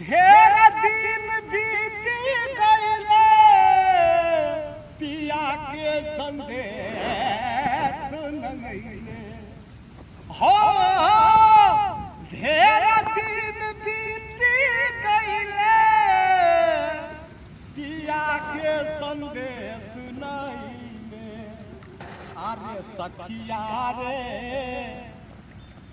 ढेर दिन बीत गईले पिया के संदेश नंगैले हो ढेर दिन बीत गईले पिया के संदेश नंगैले अरे सखिया रे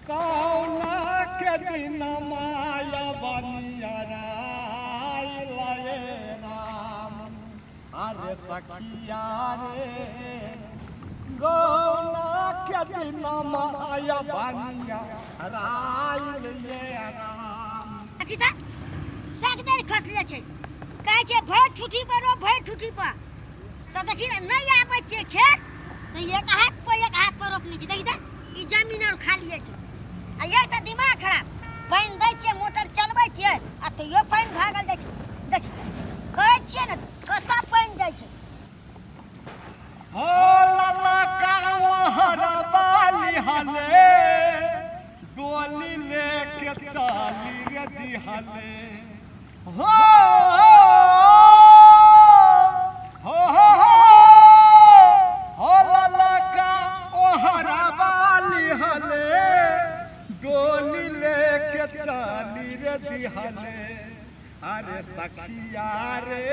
कौना के दिन माया बनिया लाए राम अरे सखिया रे कौना के दिन माया बनिया लाए राम किता सकदर खसले छै कहै छै भर ठुठी पर रो भर ठुठी पर त देखि नहीं आबै छै खेत त एक हाथ पर रोपनी छै देखि त ई जमीन और खाली छै आ ये त दिमाग खराब पानी दै छियै मोटर चलबै छियै आ तैयो पानी भागल जाइ छै देख कहै छियै ने कसा पानी जाइ छै हो लाला कावा हरबाली हले डोली लेके चाली रे दिहले हो हो लाला का ओ हरबाली हले डोली लेके चाली रे दिहले अरे सखिया रे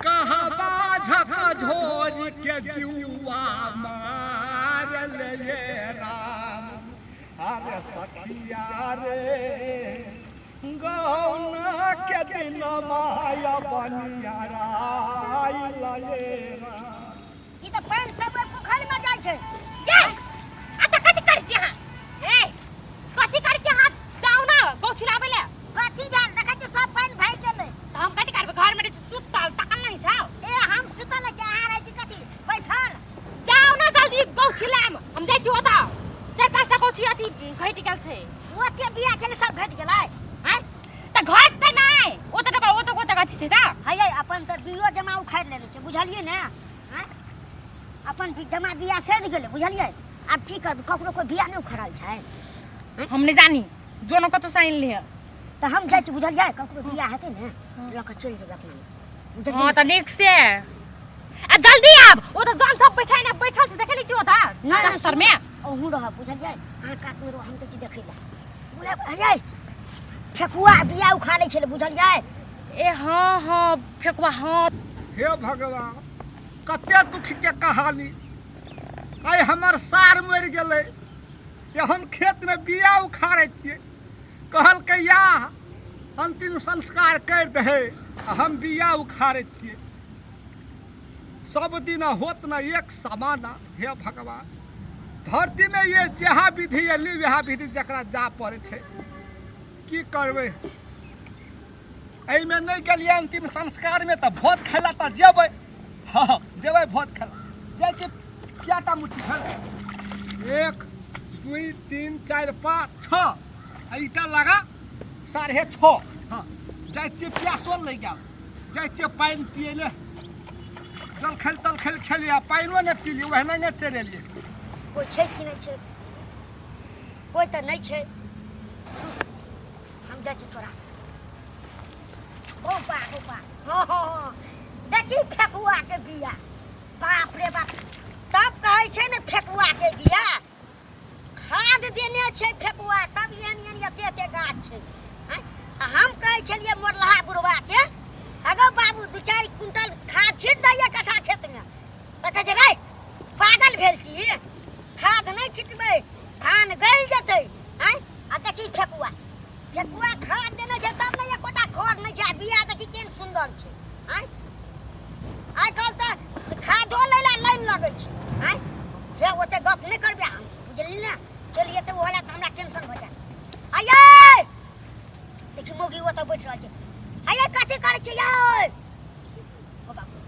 कहबा झका झोरी के जुआ मार ले राम अरे सखिया रे गौना के दिन माया बनिया लाए राम ई त पानी सब पोखरी में जाइ छै के आ त कथि कर छी हां ए कथि कर छी हां जाऊ ना गौ छिलाबे ले कथि जान देखै छै सब पानी भाइ गेलै त हम कथि करबे घर में सुतल तकल नहीं छाओ ए हम सुतल छै अहाँ रहै छी कथि बैठल जाऊ ना जल्दी गौ छिलाम हम जाइ छी ओता चार पांचटा गौ छी अथि घटि गेल छै ओते बिया छले सब घट गेलै हैं त घट त नहीं ओता त ओता कोता गछि छै त हयै अपन त बियो जमा उखाड़ लेने छै बुझलियै ने हैं अपन भी जमा बिया सद गेलै बुझलियै आब की करब ककरो कोई बिया नहीं उखाड़ल छै हम नहीं जानी जोनो कतो साइन ले त हम जाइ छी बुझलियै ककरो बिया हेतै ने ल के चल जेबै अपना हां त नीक से आ जल्दी आब ओता जान सब बैठाइ ना बैठल से देखे ली छी ओता दफ्तर में ओहू रह बुझलियै अहाँ कात में रह हम त देखै ला बोले हयै फेकुआ बिया उखाड़ै छले बुझलियै ए हां हां फेकुआ हां हे भगवान कते दुख के कहानी आइ हमर सार मरि गेलै ये हम खेत में बिया उखाड़े छियै कहल के या अंतिम संस्कार कर दे हम बिया उखाड़े छियै सब दिन होत न एक समाना हे भगवान धरती में ये जहा विधि अली वहा विधि जकरा जा पड़े छै की करबै एहिमे नहीं गेलियै अंतिम संस्कार में त भोज खैला त जेबै हाँ जेबै भोज खैला जाइ छै कएटा मुट्ठी खा 1 2 3 4 5 6 ईटा लगा 6:30 हाँ जाइ छियै प्यासो लग गया जाइ छियै पानि पिए ले जल खेल खेलिए पानिओ नहीं पीलिए ओहने नहीं चढ़ेलिए कोई छै कि नहीं छै कोई त नहीं छै हम जाइ छी तोरा ओ बा हो देखी फेकुआ के बिया बाप रे बाप तब कहै छै ने फेकुआ के बिया खाद देने छै फेकुआ तब एहन एते गाछ छै हम कहै छलियै मोरलहा बुढ़वा के अगो बाबू 2-4 क्विंटल खाद छीट दैया कट्ठा खेत में त कहै छै रे पागल भेल छी खाद नहीं छिटबै धान गल जेतै हैं आ देखी फेकुआ खाद देने छै तब नहीं एकोटा खर नहीं छै बिया देखी केहन सुंदर छै हैं आइ काल त खादो लैला लाइन लगै छै हैं से ओते गप नहीं करबे हम बुझली ना चलिए तो ओला हमरा टेंशन हो जाए आये देखी मोगी ओते बैठ रहल छै आये कथि करै छै यै ओ बाबू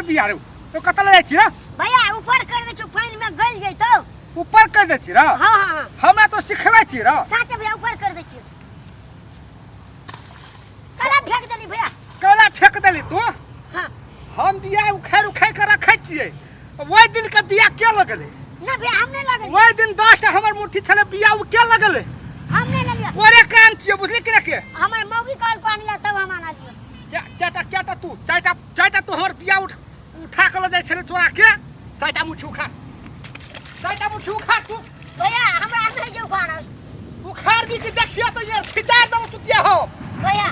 बिया रे तो कतल जाय छी ना भैया ऊपर कर दे छु पानी में ऊपर कर दे छी रा हाँ हाँ हाँ हमरा तो सिखबै छी रा साचे भैया ऊपर कर दे छियै कला फेंक देली भैया कला फेंक देली तू हाँ हम बिया उखाड़ के रखै छियै ओइ दिन के बिया के लगले ना भैया हम नहीं लगल ओइ दिन 10 टा हमर मुट्ठी छले बिया उ के लगले हम नहीं लगिया तोरे काम छियै बुझली कि के हमार मौगी कॉल पानी ला तब हम आना दियो क्या तू चाटा तू हमर बिया उठा के ले जाय छले चोरा के चाटा मुट्ठी उखाड़ तू भैया हमरा नहीं जो खाना उखाड़ भी कि देखियो तो यार खिदार दब तू दिया हो भैया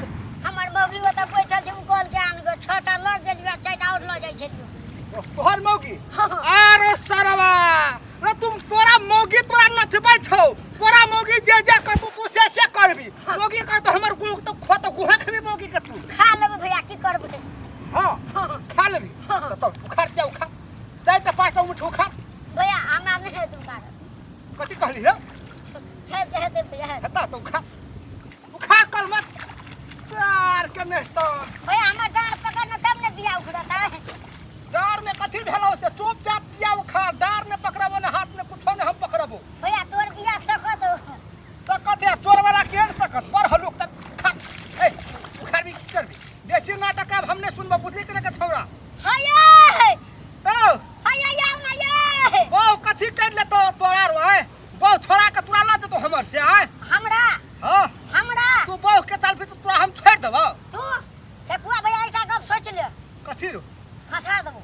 हमार मौगी बता बैठल छै कॉल के आन गो छोटा लग गेलिया चाटा और ल जाय छलियो तोहर मौगी अरे सरवा रे तुम तोरा मौगी तोरा नचबै छौ तोरा मौगी जे कर तू से करबी मौगी कर तो हमर गुण तो खो तो गुहा खबी मौगी के तू खा लेबे भैया की करबे हां खा लेबी तो उखाड़ के उखाड़ चाटा पाँचटा मुट्ठी उखाड़ भैया हमरा नहीं है दुकान कथि कहली रे है दे भैया हेता तो उखाड़ कल मत सार के नेस्तो भैया हमार डार पकड़ना तब ने बिया उखड़ता है डार में कथि भेलो से चुपचाप बिया उखाड़ डार ने पकड़बो ने हाथ में कुछो ने हम पकड़बो भैया तोर बिया सकत सकत है चोर वाला केन सकत पर हलुक तक खा ए उखाड़ भी की करबी बेसी नाटक अब हमने सुनबो बुझली के छौरा हाय तो हाय या ना ये ओ कथि कर ले तो तोरा रो बो छोरा के तोरा ला दे तो हमर से आय हमरा हां हमरा तू बो के साल फिर तोरा हम छोड़ देबो तू फेकुआ भैया का कब सोच ले कथि रो फंसा देबो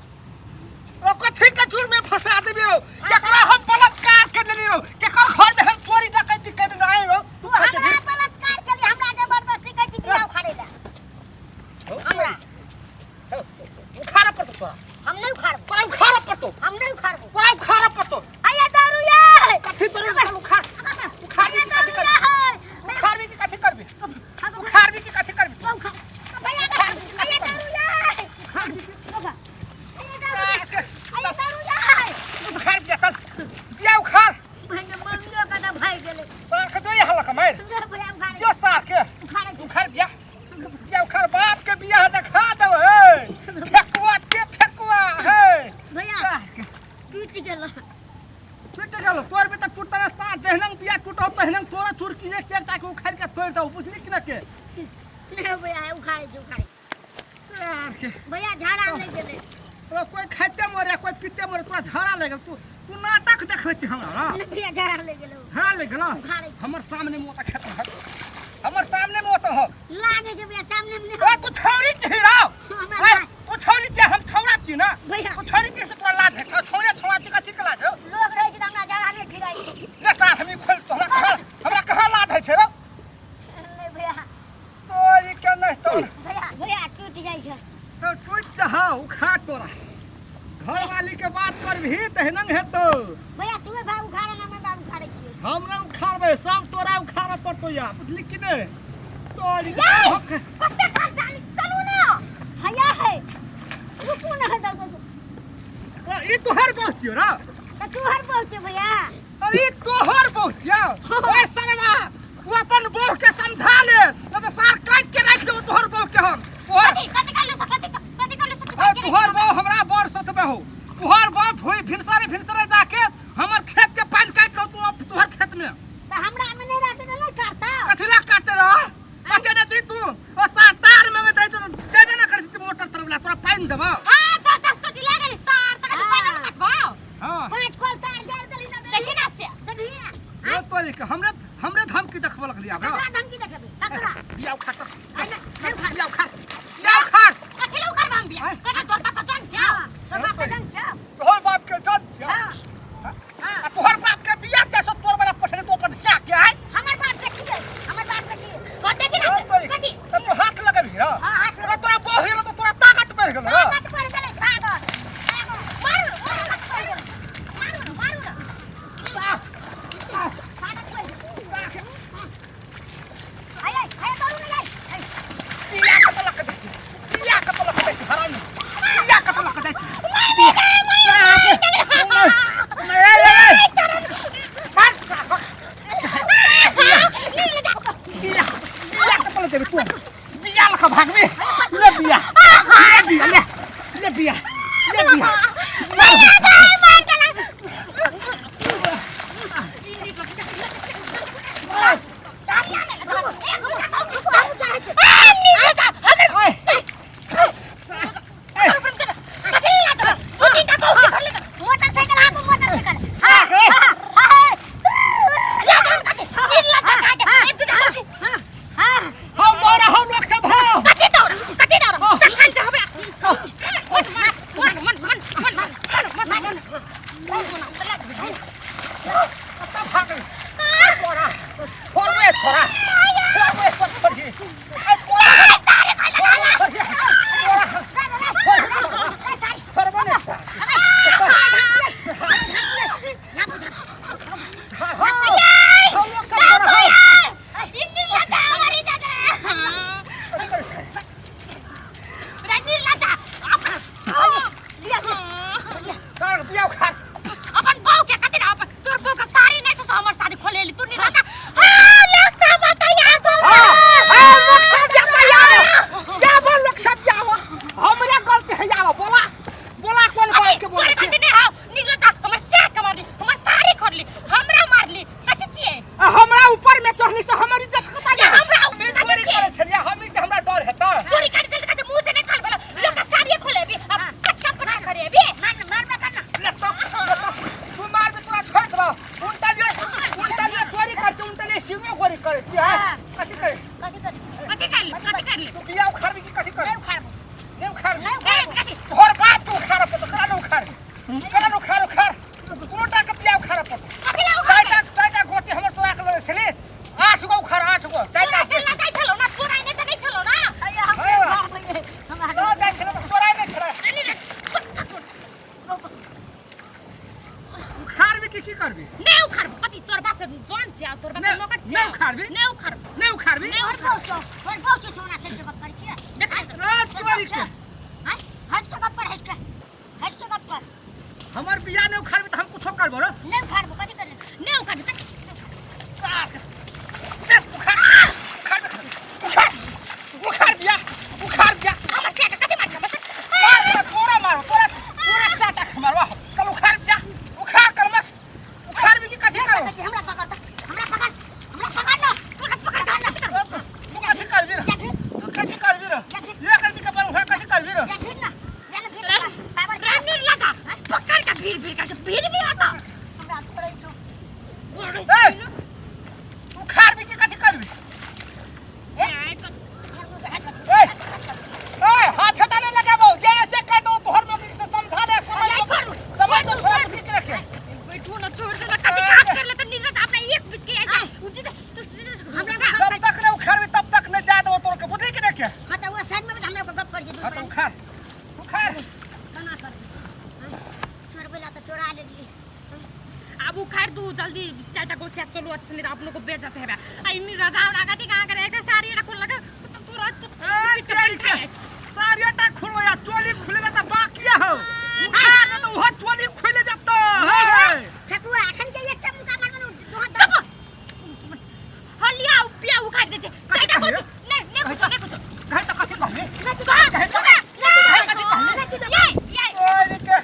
ओ कथि के जुर में फंसा देबे रो केकरा हम बलात्कार कर लेली रो केकरा घर में हम चोरी डकैती कर रहे रो तू हमरा बलात्कार के लिए हमरा जबरदस्ती कहै छी बिया उखाड़े ले हमरा उखाड़ पर तोरा हम नहीं उखाड़ब तोरा उखाड़ पर तो हम नहीं उखाड़ब तोरा उखाड़ पर तो आया दारू ये कथि तोरे उखाड़ उखाड़ आया भी दारू कथि ये करबी उखाड़ भी कथि करबी उखाड़ भी कथि करबी भैया आया दारू ये उखाड़ भी आया दारू ये उखाड़ के चल बिया उखाड़ भैया मम्मियों का ना भाई गेले सार के जो ये हल्ला कमाई भैया उखाड़े जो सार के उखाड़े उखाड़ बिया उखाड़ बाप के बिया देखा देब हे फेकुआ हे भैया टूट गेल टूट गेल तोर भी त टूटता सार जहनंग बिया टूटो तहनंग तोरा चुरकी एक एकटा के उखाड़ के तोड़ दऊ बुझली कि ना के नहीं भैया उखाड़े जो उखाड़े सार के भैया झाड़ा नहीं गेले तो कोई खाते मरे कोई पीते मरे तोरा झाड़ा लगल तू नाटक देखै छी हमरा ना भैया झाड़ा ले गेलो झाड़ा लगल उखाड़े हमर सामने में ओता खेत है हमर सामने में ओता हो लागे के भैया सामने में ओ तू छौरी छी राव तू छौरी छी हम छौरा छी ना भैया तू छौरी छी से तोरा लाज है छौरा छी कथि के लाज हो लोग रहे कि हमरा झाड़ा नहीं खिराई ले साथ हमी खोल तो हमरा कहां लाज है छे रे नहीं भैया तोरी के नहीं तो भैया टूट जाई छै तो टूट जा उखाड़ तोरा घर वाली के बात करबही तहनंग हेतो भैया तू भाई उखाड़े ना मैं बाबू उखाड़े छी हम ना उखाड़बे सब तोरा उखाड़ पड़तो या बुझली कि नहीं तोरी कते साल चलू ना हया है रुकू ना है दो ई तोहर पहुंचियो रा तो तू हर पहुंचे भैया अरे ई तोहर पहुंचियो ओए सरवा तू अपन बहू के समझा ले न तो सार काट के रख देबो तोहर बहू के हम कते कर ले सकते तोहर बहू हमरा बर सतबे हो तोहर बहू भोई भिनसरे जाके हमर खेत के पानी काट के तू तोहर खेत में तो हमरा में नहीं रहते तो नहीं काटता कथि ला काटते रह कते ने तू ओ सार तार में दे तो देबे ना करती मोटर तरफ ला तोरा पानी देबो हां तो 10 टोटी लागल तार तक पानी काटबो हां पांच कॉल तार जड़ देली ना देखि ना से देखिए ए तोरी के हमरे धमकी देखबो लगली आब हमरा धमकी देखबे तकरा बिया उखाड़ बिया उखाड़ बिया उखाड़ कथि ला उखाड़ बाम बिया कथि तोर पापा जन छ तो बाप का जंग छ तोहर बाप के जन छ हां आ तोहर बाप के बिया ते सो तोर वाला पछले तो अपन सिया के है हमर बाप के की है हमर बाप के की है तो देखि ना से कथि तो हाथ लगबी रा हां हाथ अरे तोरा बहू हेलो तो तोरा ताकत बढ़ गेल रा बात पर गेले तागत मारू मारू ना तागत पर आय आय करू नहीं आय कत्ता भाग गई छोरा छोड़वे छोरा छोड़वे छोड़ी ए कोरा सारे अपन बाऊ के कते ना तोर बाऊ का सारी नहीं तो हमर शादी खोलेली तू नहीं रहता लोग सब बताया तो लोग सब क्या बोल लोग सब जाओ हमरा गलती है जाओ बोला कौन बात के बोले कते नहीं हां निकलता हमर सेट मार ली हमर सारी खोल ली हमरा मार ली कते छिए हमरा ऊपर में चढ़नी से हमर इज्जत कता गया हमरा मैं चोरी करे छलिया हमनी से हमरा डर हेता चोरी कर चल कते मुंह से निकाल बोला लोग का सारी खोलेबी अब कट्टा पटा करेबी मार में करना ले तो तू मार में तोरा छोड़ दबा उल्टा लिए चोरी करते उल्टा लिए सिंहो गोरी करे की है कथि कर ले तू बिया उखाड़ भी की कथि कर नहीं उखाड़ तोहर बाप तू उखाड़ पे तो करा उखाड़ तू मोटा के बिया उखाड़ पे चारटा गोटी हमर तोरा के ले छली 8 गो उखाड़ 8 गो चारटा नहीं चलो ना चोराई नहीं तो नहीं चलो ना लो जाय छलो तो चोराई नहीं छला उखाड़ भी की करबी नहीं उखाड़ कति तोर बाप के जान छ तोर बाप नौकर छ नहीं उखाड़बी नहीं उखाड़ और बहुत सोना से जब कर छिए देखा चोरी के हां हट के गप्पर हमर बिया नहीं उखाड़बी तो हम कुछो करबो रे नहीं उखाड़बो कथि कर नहीं उखाड़ उखाड़ दिया हमर सेट कति मार बस तोरा पूरा साटा मारवा चल उखाड़ दिया उखाड़ कर मत उखाड़ भी की कथि करो हमरा पकड़ ना कथि करबी रे ये कथि के पर कथि करबी रे या फिर ना पावर ट्रेनिंग लगा पकड़ के भीड़ भी आता हमरा थोड़ा तो उखाड़ भी की कथि करबी हाथ हटाने लगाबो जैसे कर दो तोहर मौके से समझा ले समझ तो थोड़ा ठीक रखे बैठो ना छोड़ दे ना कति काट कर ले तो निरत अपने एक बीच के ऐसे उजी जब तक नहीं उखाड़बी तब तक नहीं जा देबो तोर के बुद्धि के रखे हां तो वो साइड में हमरा को गप कर दे हां तो उखाड़ बना कर छोड़ बोला तो चोरा ले ली अब उखाड़ तू जल्दी चाटा को चेक चलो अच्छे नहीं आप लोग को बेचत है आई नहीं रजा लगा के कहां करे एक सारी रखो लगा तो तुरंत सारियाटा खुलो या चोली खुलेला त बाकिया हो उखाड़ दे तो वो चोली खुले जातो ठकुआ अखन के एक चमका लगन दोहा चुप हलिया पिया उखाड़ दे चाटा को नहीं कुछ कहे तो कथि कहबे ये ओरे के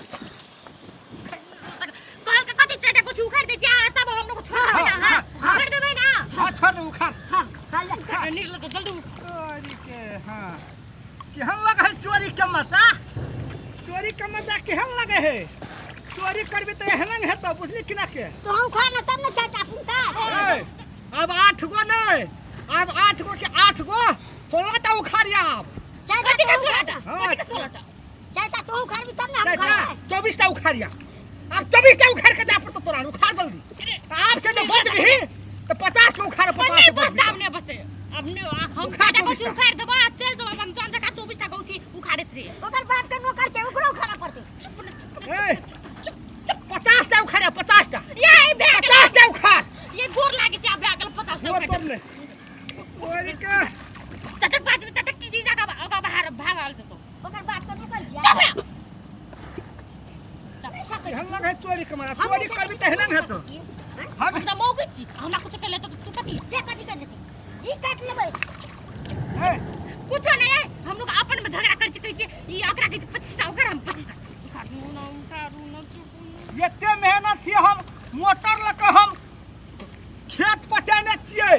कल का कति चाटा को उखाड़ दे तब हम लोग को छोड़ देबे ना छोड़ देबे ना हां छोड़ दे उखाड़ हां हां निकल तो जल्दी ओरे के हां केहन लगे है चोरी के मजा केहन लगे है चोरी करबी तो एहन है तो बुझली कि ना के तो हम खाना तब न चाटा पूता अब 8 गो नहीं अब 8 गो के 8 गो 16टा उखाड़िया अब कति का 16टा कति का 16टा चाटा तो हम खाबी तब न हम चाचा खाए 24टा उखाड़िया अब 24टा उखाड़ के जा पर तो तोरा उखाड़ जल्दी आप से जो बच गई तो 50 को उखाड़ 50 नहीं को बस सामने बस अब हम चाटा को उखाड़ देबो चल दो अपन जान जका 24टा गौछी उखाड़े थे ओकर बाप के नौकर छै ओकरो खाना पड़ते 50टा उखाड़िया 50टा ये बैग 50टा उखाड़ ये गोर लागे छै अब अगल 50 वो पर ले ओरे का ततक बाज में ततक चीज का बाहर भागल तो ओकर बाप के नौकर दिया चुप रह हम लगे है चोरी कमाना चोरी करबी त हेलन है तो हम त मौके छी हमरा कुछ कर ले तो तू कथि जे कथि कर देते जी काट लेबै कुछ नहीं है हम लोग अपन में झगड़ा कर चुके छी ये ओकरा के 25टा ओकर हम 25टा उखाड़ू ना एते मेहनत थी हम मोटर लके हम खेत पटेने छिए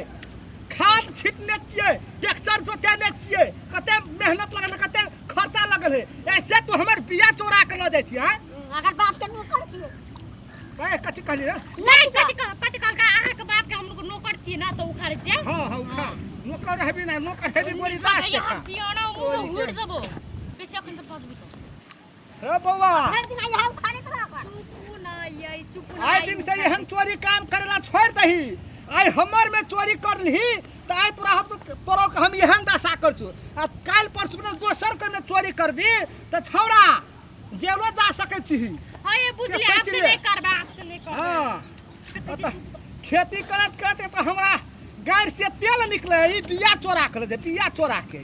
खाद छिटने छिए ट्रैक्टर जोतेने छिए कते मेहनत लगल कते खर्चा लगल है ऐसे तो हमर बिया चोरा के ल जाय छी हैं अगर बाप के नौकर छिए कहे कथि कहली रे नहीं कथि कहल का अहाँ के बाप के हम लोग नौकर छी ना तो उखाड़े छी हां उखा नौकर रहबी ना नौकर हेबी गोली दास के खा पियाना मुंह हुड़ देबो बेसी अखन से पदबी तो हे बौआ हर दिन आइ हम खाने करा पर तू ना ये जाई चुप आए दिन से एहन चोरी काम करेला छोड़ दही आई हमर में चोरी कर ली तो आई तोरा हम एहन दशा कर छु आ काल परसु में दोसर के में चोरी कर दी तो छौरा जेलो जा सके छी। हां ये बुझली के आपसे सोच नहीं करबा आपसे नहीं करबा। हां खेती करत करत तो हमरा गाड़ से तेल निकले ई बिया चोरा कर दे बिया चोरा के